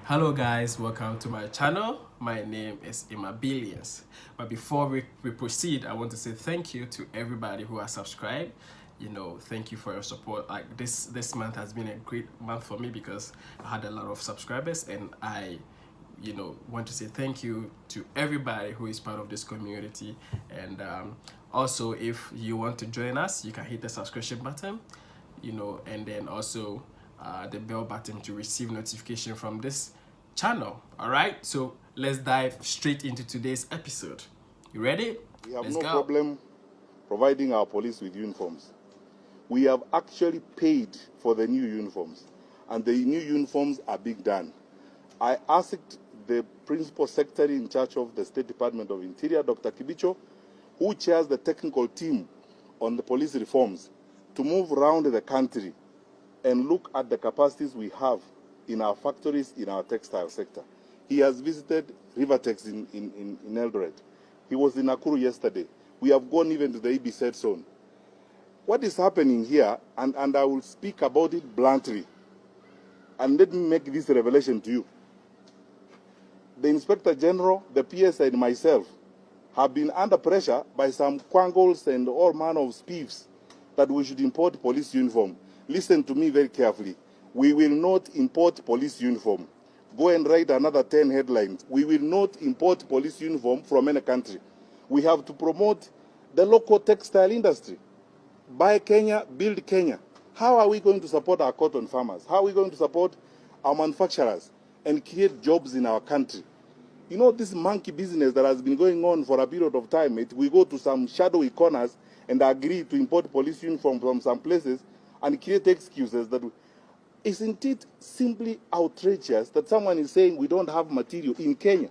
Hello guys, welcome to my channel. My name is Imabilians. But before we proceed, I want to say thank you to everybody who has subscribed. Thank you for your support. Like this month has been a great month for me because I had a lot of subscribers, and I want to say thank you to everybody who is part of this community. And also, if you want to join us, you can hit the subscription button, and then also the bell button to receive notification from this channel. All right, so let's dive straight into today's episode. You ready? We have no problem providing our police with uniforms. We have actually paid for the new uniforms, and the new uniforms are being done. I asked the principal secretary in charge of the State Department of Interior, Dr. Kibicho, who chairs the technical team on the police reforms, to move around the country and look at the capacities we have in our factories, in our textile sector. He has visited Rivertex in Eldoret. He was in Nakuru yesterday. We have gone even to the EBZ zone. What is happening here, and I will speak about it bluntly, and let me make this revelation to you. The Inspector General, the PSI, and myself have been under pressure by some quangles and all manner of spies that we should import police uniform. Listen to me very carefully. We will not import police uniform. Go and write another 10 headlines. We will not import police uniform from any country. We have to promote the local textile industry. Buy Kenya, build Kenya. How are we going to support our cotton farmers? How are we going to support our manufacturers and create jobs in our country? You know, this monkey business that has been going on for a period of time, we go to some shadowy corners and agree to import police uniform from some places and create excuses that isn't it simply outrageous that someone is saying we don't have material in Kenya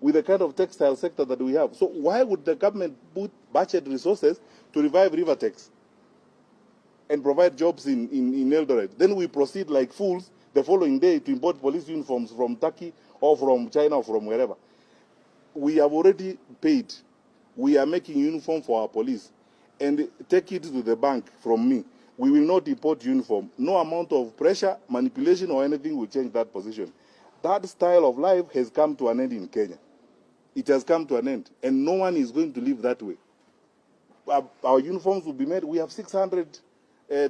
with the kind of textile sector that we have? So why would the government put budget resources to revive Rivertex and provide jobs in Eldoret? Then we proceed like fools the following day to import police uniforms from Turkey or from China or from wherever. We have already paid. We are making uniform for our police. And take it to the bank from me. We will not import uniform. No amount of pressure, manipulation, or anything will change that position. That style of life has come to an end in Kenya. It has come to an end, and no one is going to live that way. Our uniforms will be made. We have 600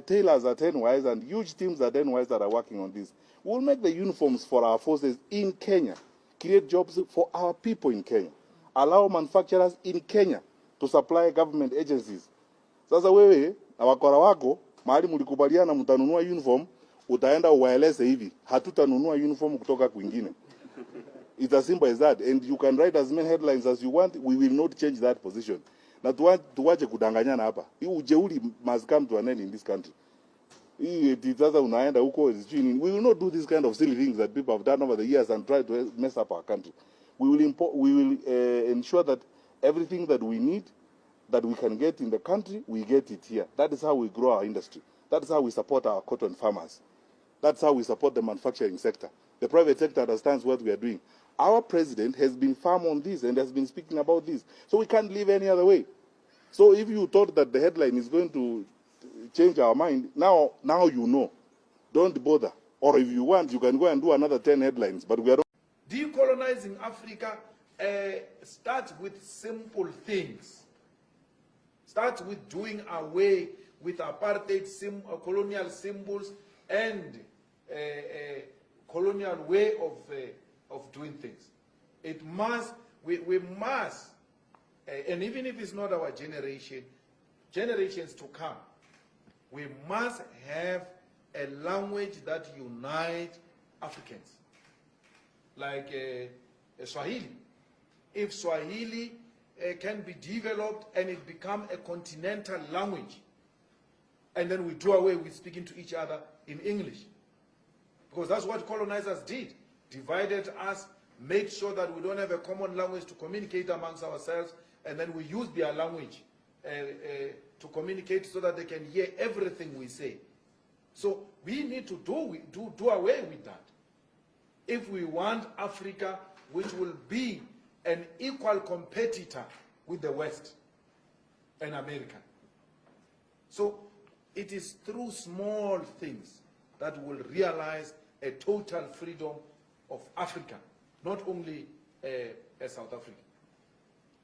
tailors at NYS and huge teams at NYS that are working on this. We'll make the uniforms for our forces in Kenya, create jobs for our people in Kenya, allow manufacturers in Kenya to supply government agencies. Sasa wewe na wakora wako mahali mlikubaliana mtanunua uniform, utaenda uwaeleze hivi, hatutanunua uniform kutoka kwingine. It's as simple as that, and you can write as many headlines as you want. We will not change that position. Na tuwache kudanganyana hapa. Hii ujeuri must come to an end in this country. Hii sasa unaenda huko, we will not do this kind of silly things that people have done over the years and try to mess up our country. We will ensure that everything that we need, that we can get in the country, we get it here. That is how we grow our industry. That is how we support our cotton farmers. That's how we support the manufacturing sector. The private sector understands what we are doing. Our president has been firm on this and has been speaking about this. So we can't live any other way. So if you thought that the headline is going to change our mind, now you know. Don't bother. Or if you want, you can go and do another 10 headlines. But we are not. Decolonizing Africa starts with simple things. Starts with doing away with apartheid, colonial symbols, and colonial way of doing things. It must, we must, and even if it's not our generation, generations to come, we must have a language that unites Africans, like Swahili. If Swahili can be developed and it become a continental language, and then we do away with speaking to each other in English, because that's what colonizers did. Divided us, made sure that we don't have a common language to communicate amongst ourselves, and then we use their language to communicate so that they can hear everything we say. So we need to do away with that if we want Africa, which will be an equal competitor with the West and America. So it is through small things that we will realize a total freedom of Africa, not only South Africa.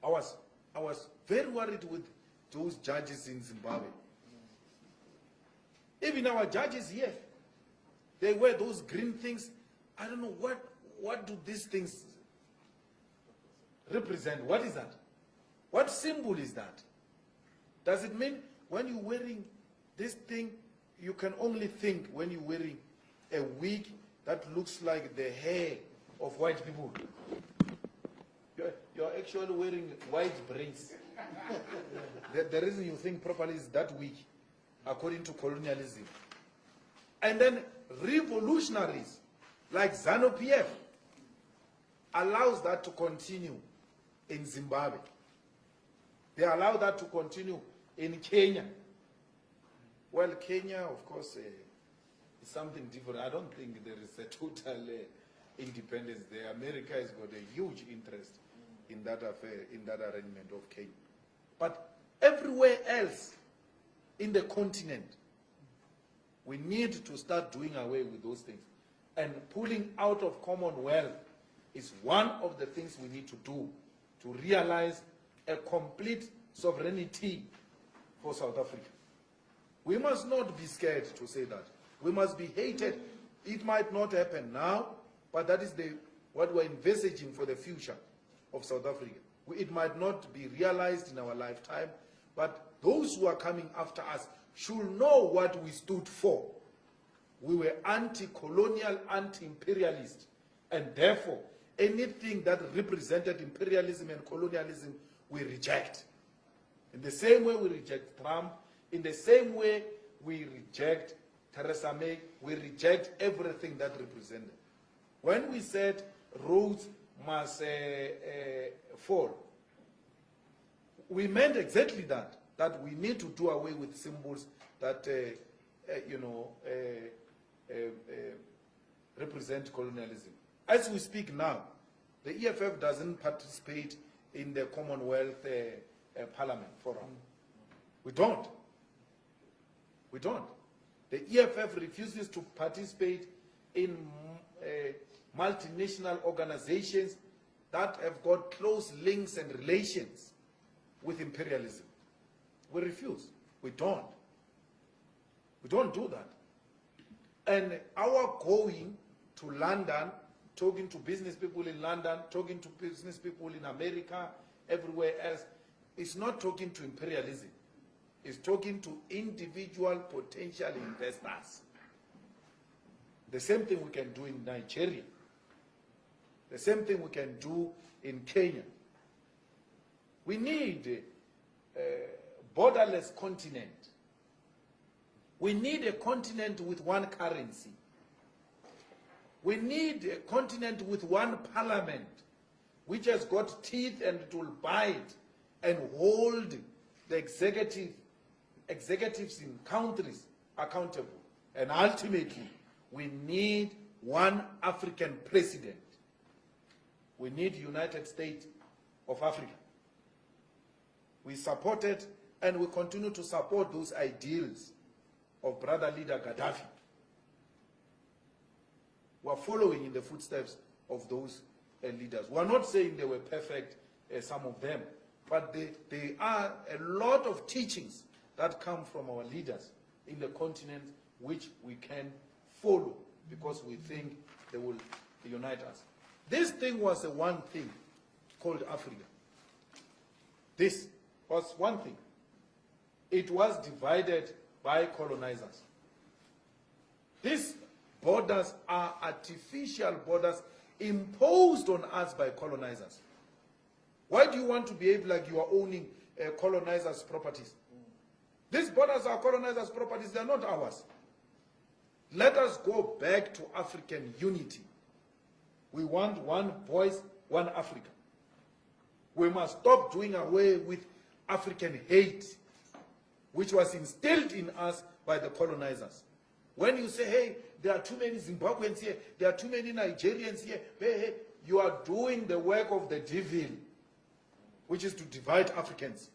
I was very worried with those judges in Zimbabwe. Even our judges here, they wear those green things. I don't know what do these things represent. What is that? What symbol is that? Does it mean when you're wearing this thing, you can only think when you're wearing a wig that looks like the hair of white people? You're actually wearing white braids. The reason you think properly is that wig, according to colonialism. And then revolutionaries like ZANU-PF allows that to continue in Zimbabwe. They allow that to continue in Kenya. Well, Kenya, of course, is something different. I don't think there is a total independence there. America has got a huge interest in that affair, in that arrangement of Kenya. But everywhere else in the continent, we need to start doing away with those things. And pulling out of Commonwealth is one of the things we need to do to realize a complete sovereignty for South Africa. We must not be scared to say that. We must be hated. It might not happen now, but that is what we're envisaging for the future of South Africa. It might not be realized in our lifetime, but those who are coming after us should know what we stood for. We were anti-colonial, anti-imperialist, and therefore anything that represented imperialism and colonialism, we reject. In the same way we reject Trump, in the same way we reject Theresa May, we reject everything that represented. When we said roads must fall, we meant exactly that we need to do away with symbols that represent colonialism. As we speak now, the EFF doesn't participate in the Commonwealth Parliament Forum. We don't. We don't. The EFF refuses to participate in multinational organizations that have got close links and relations with imperialism. We refuse. We don't. We don't do that. And our going to London, talking to business people in London, talking to business people in America, everywhere else, is not talking to imperialism. It's talking to individual potential investors. The same thing we can do in Nigeria. The same thing we can do in Kenya. We need a borderless continent. We need a continent with one currency. We need a continent with one parliament, which has got teeth and it will bite and hold the executives in countries accountable. And ultimately, we need one African president. We need United States of Africa. We supported and we continue to support those ideals of brother leader Gaddafi. We are following in the footsteps of those leaders. We are not saying they were perfect, some of them, but there are a lot of teachings that come from our leaders in the continent which we can follow because we think they will unite us. This thing was a one thing called Africa. This was one thing. It was divided by colonizers. These borders are artificial borders imposed on us by colonizers. Why do you want to behave like you are owning colonizers' properties? These borders are colonizers' properties, they are not ours. Let us go back to African unity. We want one voice, one Africa. We must stop doing away with African hate, which was instilled in us by the colonizers. When you say, hey, there are too many Zimbabweans here, there are too many Nigerians here, hey, you are doing the work of the devil, which is to divide Africans.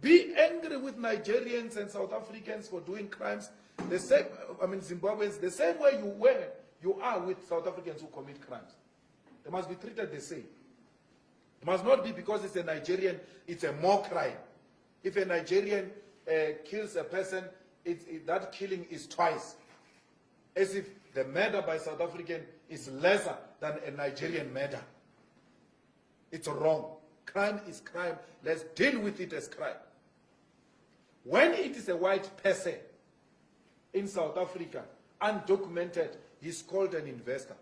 Be angry with Nigerians and South Africans for doing crimes, the same, Zimbabweans, the same way you are with South Africans who commit crimes. They must be treated the same. It must not be because it's a Nigerian, it's a more crime. If a Nigerian kills a person, that killing is twice. As if the murder by South African is lesser than a Nigerian murder. It's wrong. Crime is crime. Let's deal with it as crime. When it is a white person in South Africa, undocumented, he's called an investor.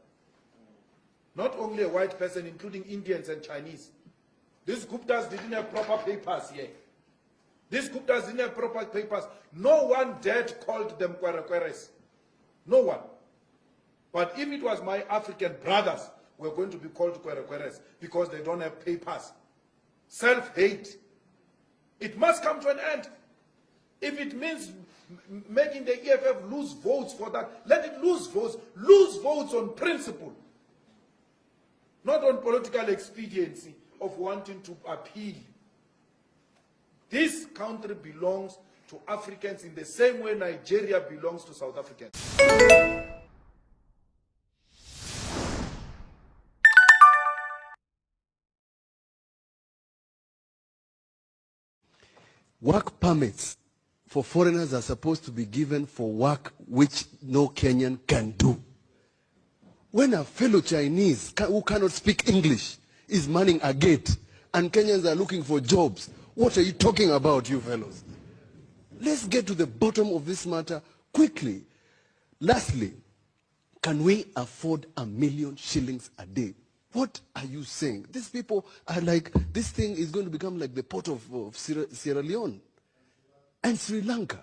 Not only a white person, including Indians and Chinese. These Guptas didn't have proper papers here. These Guptas didn't have proper papers. No one dared called them Kwerekweres. No one. But if it was my African brothers, we're going to be called Kwerekweres because they don't have papers. Self-hate. It must come to an end. If it means making the EFF lose votes for that, let it lose votes. Lose votes on principle. Not on political expediency of wanting to appeal. This country belongs to Africans in the same way Nigeria belongs to South Africans. Work permits for foreigners are supposed to be given for work which no Kenyan can do. When a fellow Chinese who cannot speak English is manning a gate and Kenyans are looking for jobs, what are you talking about, you fellows? Let's get to the bottom of this matter quickly. Lastly, can we afford 1 million shillings a day? What are you saying? These people are like, this thing is going to become like the port of Sierra Leone and Sri Lanka.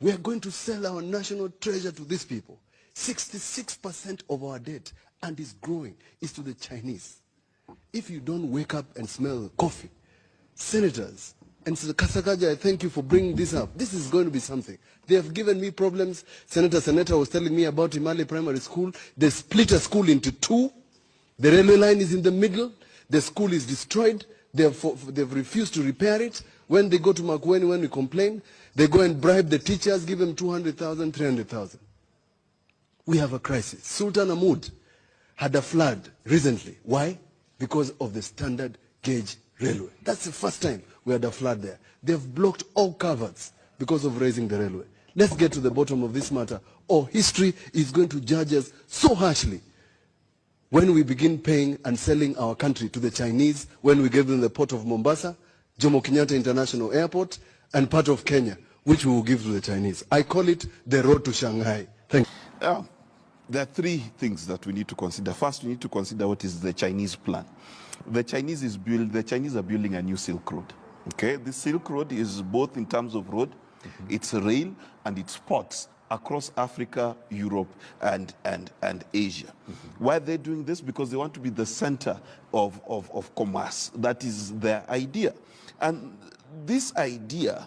We are going to sell our national treasure to these people. 66% of our debt, and is growing, is to the Chinese. If you don't wake up and smell coffee, senators, and Kasakaja, I thank you for bringing this up. This is going to be something. They have given me problems. Senator was telling me about Imali Primary School. They split a school into two. The railway line is in the middle. The school is destroyed. They've refused to repair it. When they go to Makueni, when we complain, they go and bribe the teachers, give them 200,000, 300,000. We have a crisis. Sultan Ahmud had a flood recently. Why? Because of the standard gauge railway. That's the first time we had a flood there. They've blocked all culverts because of raising the railway. Let's get to the bottom of this matter, or history is going to judge us so harshly when we begin paying and selling our country to the Chinese, when we give them the port of Mombasa, Jomo Kenyatta International Airport, and part of Kenya, which we will give to the Chinese. I call it the road to Shanghai. Thank you. There are three things that we need to consider. First, we need to consider what is the Chinese plan. The Chinese are building a new Silk Road. Okay, this Silk Road is both in terms of road, it's rail, and it's ports across Africa, Europe, and Asia. Why are they doing this? Because they want to be the center of commerce. That is their idea. And this idea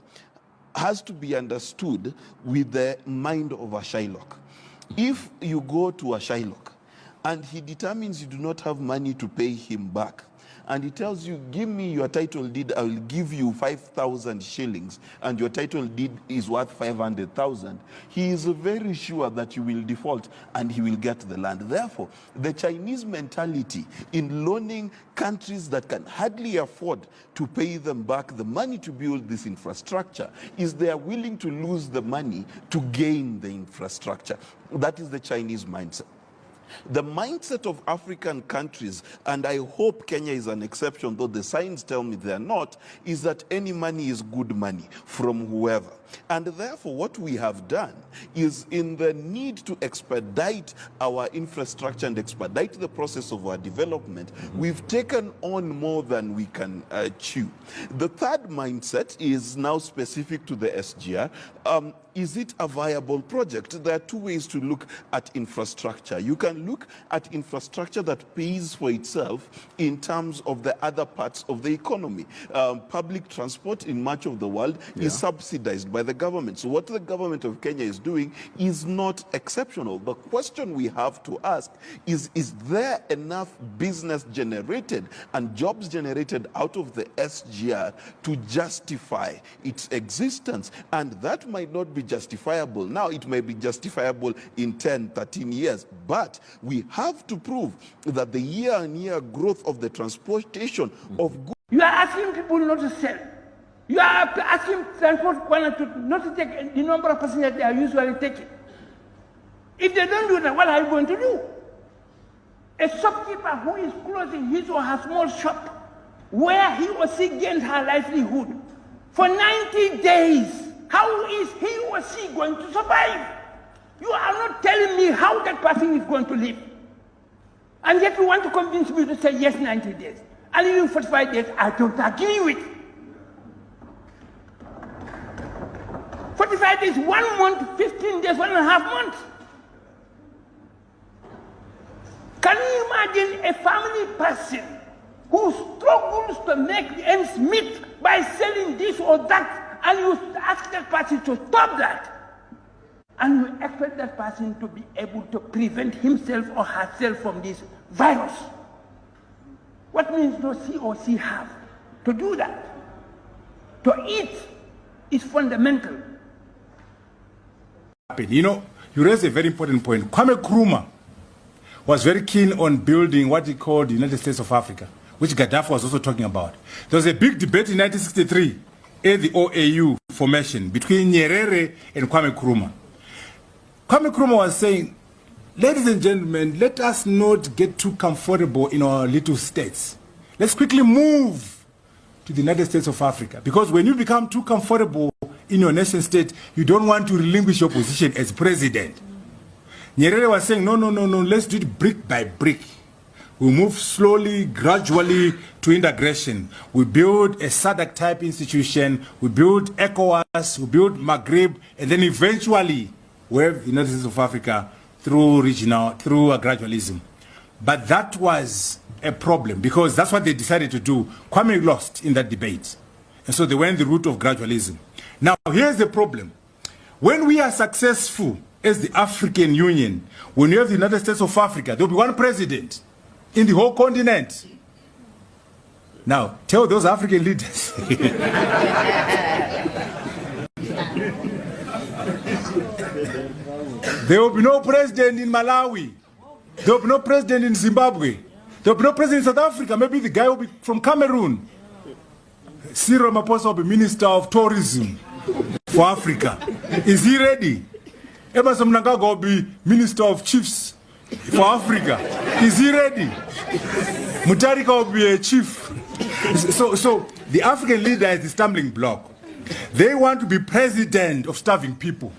has to be understood with the mind of a Shylock. If you go to a Shylock and he determines you do not have money to pay him back, and he tells you, give me your title deed, I will give you 5,000 shillings, and your title deed is worth 500,000, he is very sure that you will default and he will get the land. Therefore, the Chinese mentality in loaning countries that can hardly afford to pay them back the money to build this infrastructure is they are willing to lose the money to gain the infrastructure. That is the Chinese mindset. The mindset of African countries, and I hope Kenya is an exception, though the signs tell me they are not, is that any money is good money from whoever. And therefore, what we have done is, in the need to expedite our infrastructure and expedite the process of our development, we've taken on more than we can chew. The third mindset is now specific to the SGR. Is it a viable project? There are two ways to look at infrastructure. You can look at infrastructure that pays for itself in terms of the other parts of the economy. Public transport in much of the world is subsidized by the government. So what the government of Kenya is doing is not exceptional. The question we have to ask is there enough business generated and jobs generated out of the SGR to justify its existence? And that might not be be justifiable. Now it may be justifiable in 10, 13 years, but we have to prove that the year-on-year growth of the transportation of goods. You are asking people not to sell. You are asking transport to not to take the number of passengers they are usually taking. If they don't do that, what are you going to do? A shopkeeper who is closing his or her small shop, where he or she gains her livelihood, for 90 days, how is he or she going to survive? You are not telling me how that person is going to live. And yet you want to convince me to say yes, 90 days. And even 45 days, I don't agree with. 45 days, 1 month, 15 days, 1.5 months. Can you imagine a family person who struggles to make ends meet by selling this or that, and you ask that person to stop that, and you expect that person to be able to prevent himself or herself from this virus? What means does he or she have to do that? To eat is fundamental. You know, you raised a very important point. Kwame Nkrumah was very keen on building what he called the United States of Africa, which Gaddafi was also talking about. There was a big debate in 1963 at the OAU formation between Nyerere and Kwame Nkrumah. Kwame Nkrumah was saying, ladies and gentlemen, let us not get too comfortable in our little states. Let's quickly move to the United States of Africa, because when you become too comfortable in your nation state, you don't want to relinquish your position as president. Nyerere was saying, no, let's do it brick by brick. We move slowly, gradually to integration. We build a SADC type institution, we build ECOWAS, we build Maghreb, and then eventually we have the United States of Africa through gradualism. But that was a problem, because that's what they decided to do. Kwame lost in that debate. And so they went the route of gradualism. Now, here's the problem. When we are successful as the African Union, when you have the United States of Africa, there will be one president in the whole continent. Now, tell those African leaders. There will be no president in Malawi. There will be no president in Zimbabwe. There will be no president in South Africa. Maybe the guy will be from Cameroon. Cyril Ramaphosa will be Minister of Tourism for Africa. Is he ready? Emerson Mnangagwa will be Minister of Chiefs for Africa. Is he ready? Mutharika will be a chief. So the African leader is the stumbling block. They want to be president of starving people.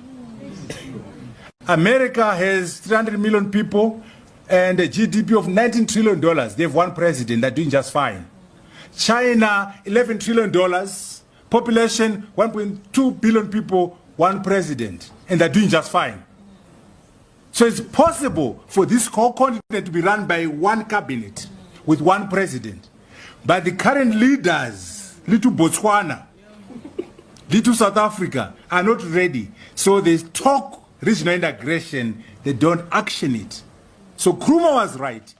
America has 300 million people and a GDP of $19 trillion. They have one president. They're doing just fine. China, $11 trillion. Population, 1.2 billion people, one president. And they're doing just fine. So it's possible for this whole continent to be run by one cabinet with one president. But the current leaders, little Botswana, little South Africa, are not ready. So they talk regional integration, they don't action it. So Nkrumah was right.